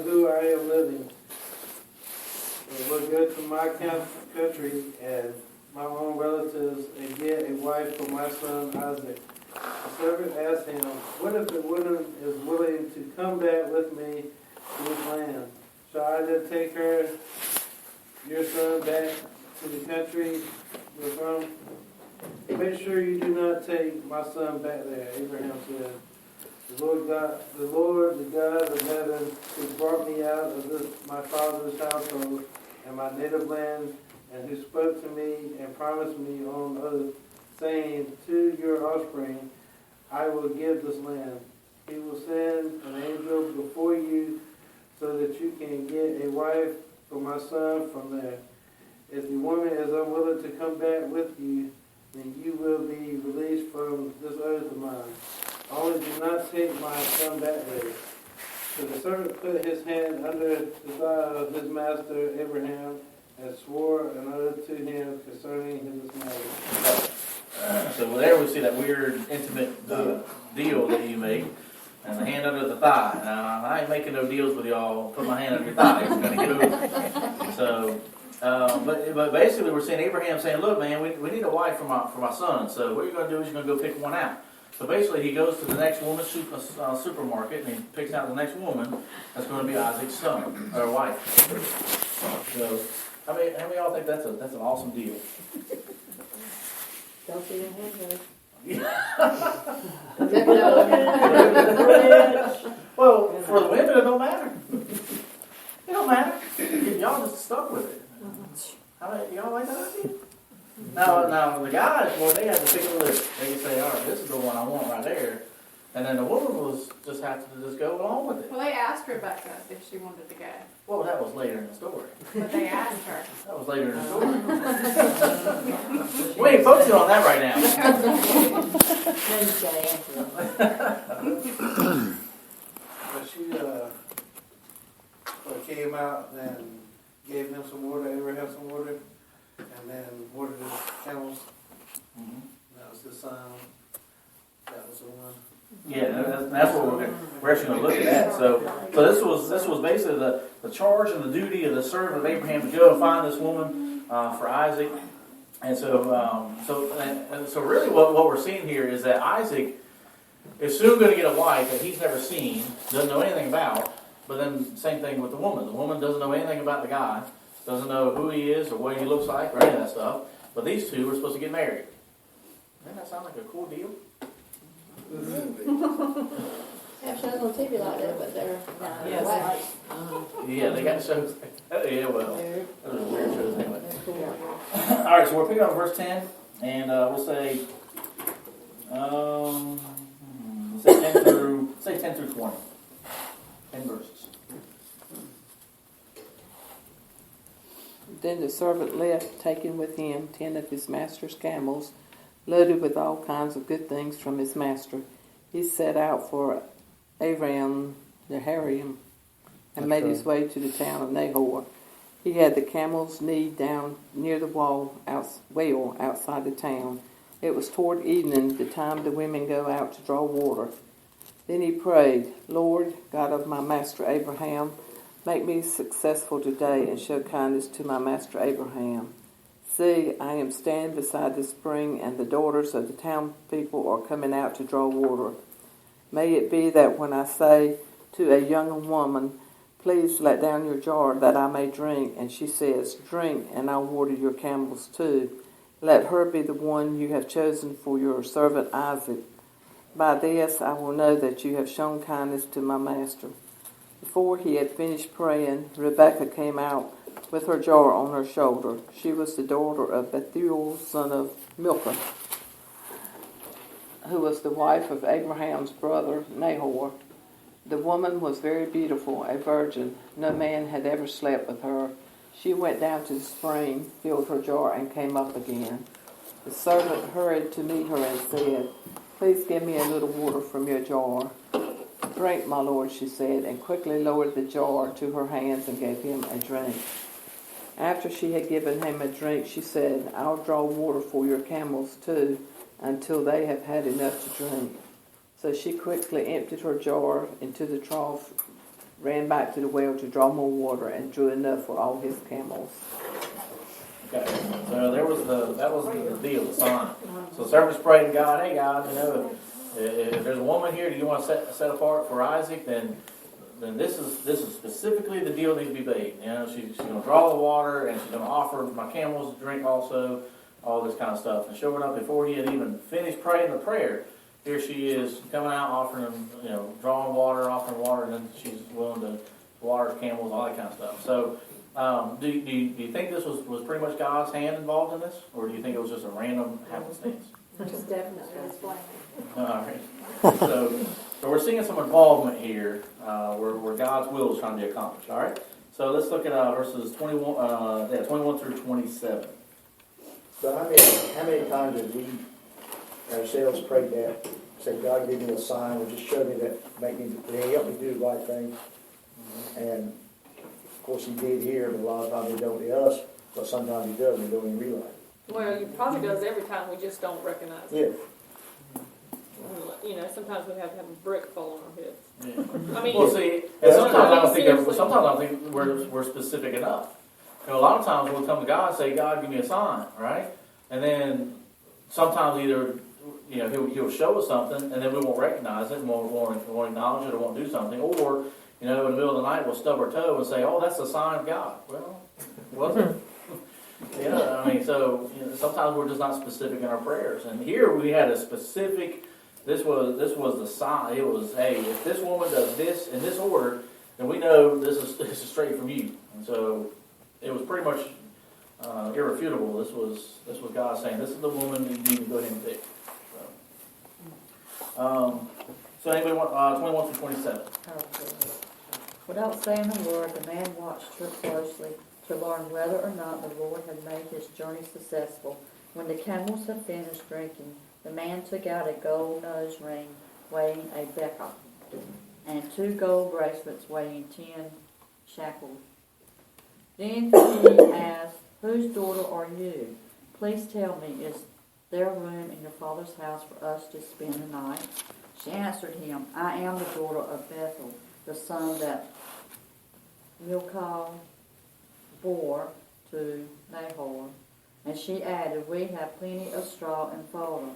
who I am living. And will go to my country and my own relatives and get a wife for my son Isaac. The servant asked him, what if the woman is willing to come back with me to this land? Shall I then take her, your son, back to the country you're from? Make sure you do not take my son back there, Abraham said. The Lord, the God of heaven, who brought me out of my father's household and my native land, and who spoke to me and promised me on oath, saying, to your offspring, I will give this land. He will send an angel before you so that you can get a wife for my son from there. If the woman is unwilling to come back with you, then you will be released from this oath of mine. Only do not take my son back there. So the servant put his hand under the thigh of his master Abraham and swore an oath to him concerning his marriage. So there we see that weird, intimate deal that you made. And the hand under the thigh. Now, I ain't making no deals with y'all. Put my hand under your thigh. It's going to go. So, but basically we're seeing Abraham saying, look, man, we need a wife for my son. So what you're going to do is you're going to go pick one out. So basically he goes to the next woman's supermarket and he picks out the next woman that's going to be Isaac's son, or wife. So, how many of y'all think that's an awesome deal? Don't see your hand there. Well, for the women, it don't matter. It don't matter. Y'all just stuck with it. Y'all like that idea? Now the guys, boy, they had to pick a list. They could say, all right, this is the one I want right there. And then the woman was just have to just go along with it. Well, they asked Rebecca if she wanted to go. Well, that was later in the story. But they asked her. That was later in the story. We ain't focusing on that right now. But she came out and gave him some water, Abraham some water, and then watered his camels. Mm-hmm. That was his son. That was the one. Yeah, that's what we're actually going to look at that. So this was basically the charge and the duty of the servant of Abraham to go and find this woman for Isaac. And so really what we're seeing here is that Isaac is soon going to get a wife that he's never seen, doesn't know anything about. But then same thing with the woman. The woman doesn't know anything about the guy, doesn't know who he is or what he looks like or any of that stuff. But these two are supposed to get married. Doesn't that sound like a cool deal? Have shows on TV like that, but they're white. Yeah, they got shows. Yeah, well, those are weird shows anyway. Cool. All right, so we're picking up verse 10, and we'll say, say 10 through 20. 10 verses. Then the servant left, taking with him 10 of his master's camels, loaded with all kinds of good things from his master. He set out for Aram the Haraim and made his way to the town of Nahor. He had the camels kneed down near the well outside the town. It was toward evening, the time the women go out to draw water. Then he prayed, Lord, God of my master Abraham, make me successful today and show kindness to my master Abraham. See, I am standing beside the spring, and the daughters of the town people are coming out to draw water. May it be that when I say to a young woman, please let down your jar that I may drink, and she says, drink, and I'll water your camels too. Let her be the one you have chosen for your servant Isaac. By this I will know that you have shown kindness to my master. Before he had finished praying, Rebekah came out with her jar on her shoulder. She was the daughter of Bethuel, son of Milcah, who was the wife of Abraham's brother Nahor. The woman was very beautiful, a virgin. No man had ever slept with her. She went down to the spring, filled her jar, and came up again. The servant hurried to meet her and said, please give me a little water from your jar. Drink, my lord, she said, and quickly lowered the jar to her hands and gave him a drink. After she had given him a drink, she said, I'll draw water for your camels too, until they have had enough to drink. So she quickly emptied her jar into the trough ran back to the well to draw more water and drew enough for all his camels. Okay, so that was the deal, the sign. So the servants prayed to God, hey God, if there's a woman here that you want to set apart for Isaac, then this is specifically the deal that needs to be made. She's going to draw the water, and she's going to offer my camels to drink also, all this kind of stuff. And sure enough, before he had even finished praying the prayer, here she is coming out, offering him, drawing water, offering water, and then she's willing to water camels, all that kind of stuff. So, do you think this was pretty much God's hand involved in this, or do you think it was just a random happenstance? It's definitely. All right. So we're seeing some involvement here, where God's will is trying to be accomplished. All right. So let's look at verses 21 through 27. But how many times have we ourselves prayed that? Say, God, give me a sign, or just show me that, help me do the right thing. And of course, He did here, but a lot of times He don't to us. But sometimes He does, and we don't even realize it. Well, He probably does every time. We just don't recognize it. Yeah. Sometimes we have to have a brick fall on our heads. Yeah. I mean, Well, see, and sometimes I don't think we're specific enough. A lot of times we'll come to God and say, God, give me a sign, right? And then sometimes either he'll show us something, and then we won't recognize it, and won't acknowledge it, or won't do something, or in the middle of the night we'll stub our toe and say, oh, that's the sign of God. Well, was it? So sometimes we're just not specific in our prayers. And here we had a specific. This was the sign. It was, hey, if this woman does this in this order, then we know this is straight from you. And so it was pretty much irrefutable. This was God saying, this is the woman you need to go ahead and pick. So anybody want 21 through 27? Without saying a word, the man watched her closely to learn whether or not the Lord had made his journey successful. When the camels had finished drinking, the man took out a gold nose ring weighing a becker and 2 gold bracelets weighing 10 shekels. Then he asked, whose daughter are you? Please tell me, is there room in your father's house for us to spend the night? She answered him, I am the daughter of Bethel, the son that Milcah bore to Nahor. And she added, we have plenty of straw and fodder,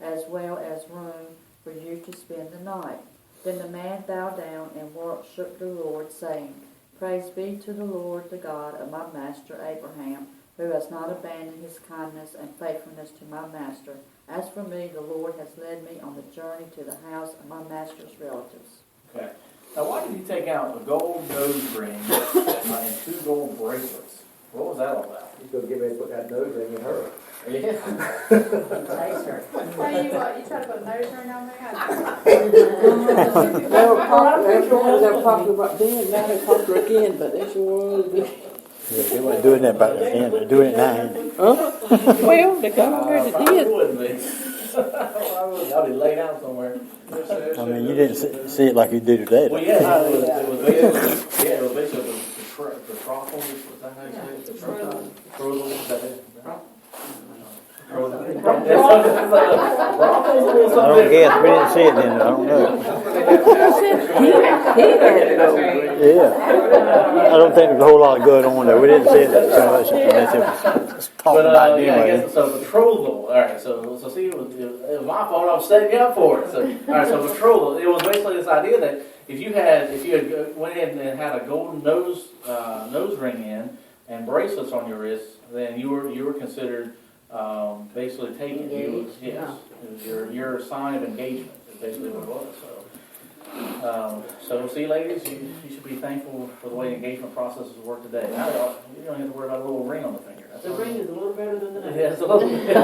as well as room for you to spend the night. Then the man bowed down and worshipped the Lord, saying, Praise be to the Lord, the God of my master Abraham, who has not abandoned his kindness and faithfulness to my master. As for me, the Lord has led me on the journey to the house of my master's relatives. Okay. Now, why did he take out a gold nose ring and 2 gold bracelets? What was that all about? He's going to get ready to put that nose ring in her. Yeah. Taste her. Why you try to put a nose ring on me? They were popular back then, now they're popular again, but they sure was. Yeah, they weren't doing that back then. They're doing it now. Well, they got already Probably did. wouldn't be. I'll be laid out somewhere. I mean, you didn't see it like you do today. Well, yeah, it was basically the trophel. Was that how you say it? The trophel. Is that it? I don't guess. We didn't see it then. I don't know. Yeah. I don't think there's a whole lot going on there. We didn't see it so much unless it was talking about it I anyway. guess so. Betrothal. All right. So see, it was my fault. I was setting you up for it. So all right. So betrothal. It was basically this idea that if you had went ahead and had a golden nose ring in and bracelets on your wrists, then you were considered basically taken. It was your sign of engagement. Is basically what it was. So see, ladies, you should be thankful for the way the engagement processes work today. Now you don't have to worry about a little ring on the finger. The ring is a little better than the nose. Yeah, it's a little bit.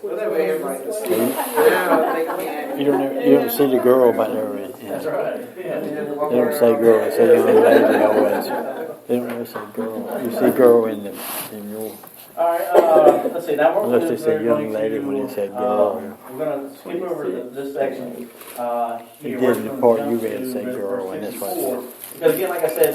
Well, that way everybody can see. Now they can't. You don't see the girl back there. That's right. Yeah. They don't say girl. They say young lady always. They don't really say girl. You see girl in your. All right. Let's see. Now Unless they say young lady when they say girl. We're going to skip over this section. It did in the part you read say girl, and that's why. Because again, like I said,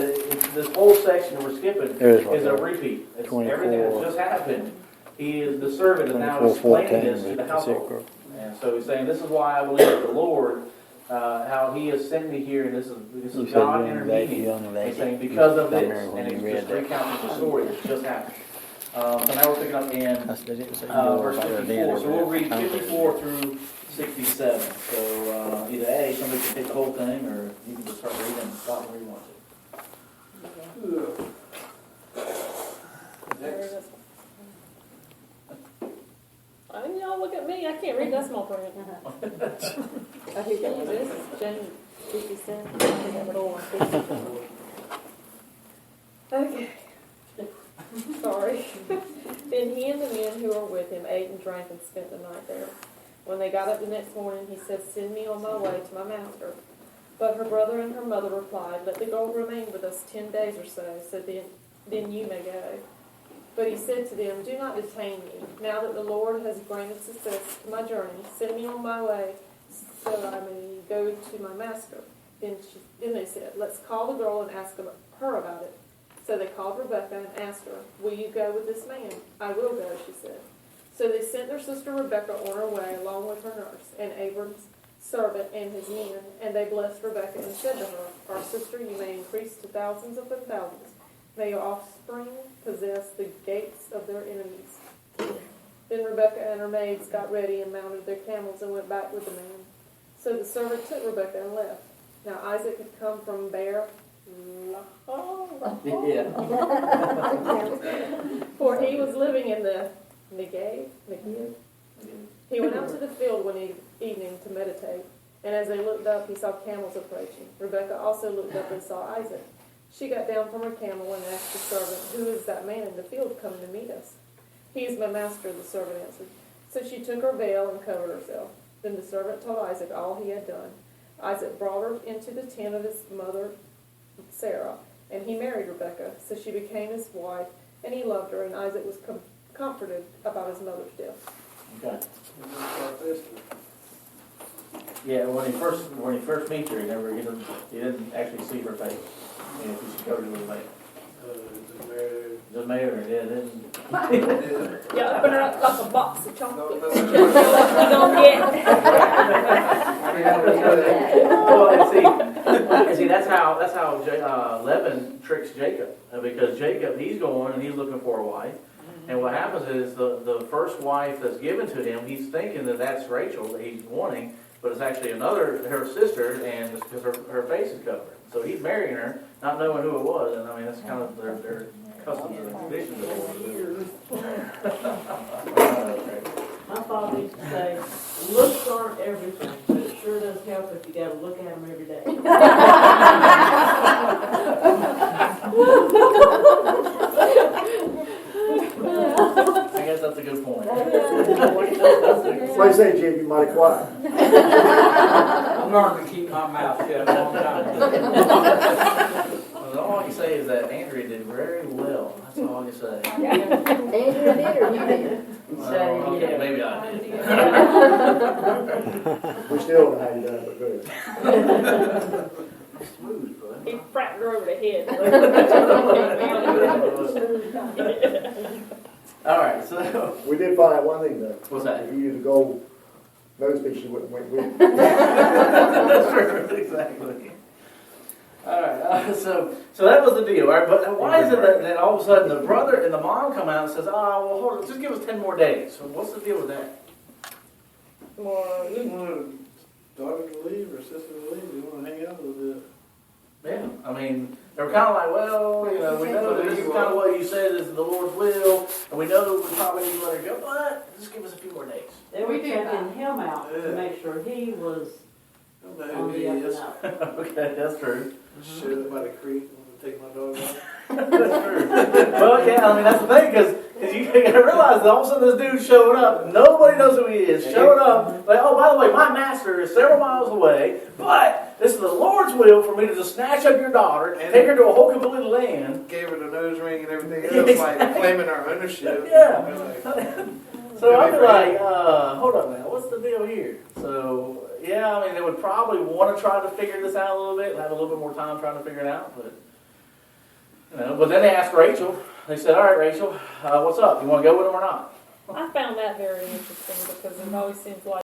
this whole section that we're skipping is a repeat. It's 24. everything that's just happened. The servant is now explaining this to the household. And so he's saying, this is why I believe that the Lord how he has sent me here, and this You is said God young lady, intervening. young He's lady. saying because of I this, remember when and you he's read just that. recounting the story that just happened. So now we're picking up in They didn't say verse 54. So we'll read 54 through 67. So either A, somebody can take the whole thing, or you can just start reading and stop where you want to. I mean, y'all look at me, I can't read that small print. I think that was this, James 57, 4. Okay. Sorry. Then he and the men who were with him ate and drank and spent the night there. When they got up the next morning, he said, "Send me on my way to my master." But her brother and her mother replied, "Let the girl remain with us 10 days or so then you may go." But he said to them, "Do not detain me. Now that the Lord has granted success to my journey, send me on my way so I may go to my master." Then they said, "Let's call the girl and ask her about it." So they called Rebekah and asked her, "Will you go with this man?" "I will go," she said. So they sent their sister Rebekah on her way along with her nurse and Abram's servant and his men. And they blessed Rebekah and said to her, "Our sister, you may increase to thousands upon thousands. May your offspring possess the gates of their enemies." Then Rebekah and her maids got ready and mounted their camels and went back with the man. So the servant took Rebekah and left. Now Isaac had come from Beer. Yeah. For he was living in the Negev. He went out to the field one evening to meditate, and as they looked up, he saw camels approaching. Rebekah also looked up and saw Isaac. She got down from her camel and asked the servant, "Who is that man in the field coming to meet us?" "He is my master," the servant answered. So she took her veil and covered herself. Then the servant told Isaac all he had done. Isaac brought her into the tent of his mother Sarah, and he married Rebekah. So she became his wife, and he loved her, and Isaac was comforted about his mother's death. Okay. Yeah, when he first meets her, he didn't actually see her face. You know, she covered it with veil. Just married her, yeah, didn't. Yeah, open her up like a box of chocolate. No. Don't get. Well, and see, that's how Laban tricks Jacob, because Jacob, he's going and he's looking for a wife, and what happens is the first wife that's given to him, he's thinking that that's Rachel that he's wanting, but it's actually her sister, and it's because her face is covered. So he's marrying her, not knowing who it was, and I mean that's kind of their customs and traditions. My father used to say, looks aren't everything, but it sure does help if you gotta look at them every day. I guess that's a good point. That's why I say, Jim, you might have quiet. I'm learning to keep my mouth shut a long time. Well, all I can say is that Andrea did very well. That's all I can say. Andrew did or you did? Well, okay, maybe I did. We still don't know how you done it, but good. Smooth, bud. He frapped her over the head. All right, so We did find out one thing though. what's that? If you use a gold nose piece, you wouldn't went with. That's exactly. All right, so that was the deal, all right? But why is it that all of a sudden the brother and the mom come out and says, "Oh, well, hold on, just give us 10 more days." So what's the deal with that? More. They want daughter to leave or sister to leave. They want to hang out a little bit. Yeah, I mean, they were kind of like, well, we know that this is kind of what you said is the Lord's will, and we know that we probably need to let her go, but just give us a few more days. They were checking him out to make sure he was I don't know on who he the up and is. up. Okay, that's true. Showed up by the creek and take my dog out. That's true. Well, yeah, I mean, that's the thing, because you gotta realize that all of a sudden this dude's showing up, nobody knows who he is, showing up, like, oh, by the way, my master is several miles away, but this is the Lord's will for me to just snatch up your daughter and take her to a whole complete land. Gave her the nose ring and everything else, like claiming our ownership. Yeah. Like, So I'd be like, hold up now, what's the deal here? So, yeah, I mean, they would probably want to try to figure this out a little bit, have a little bit more time trying to figure it out, but, but then they asked Rachel, they said, all right, Rachel, what's up? You want to go with them or not? I found that very interesting because it always seems like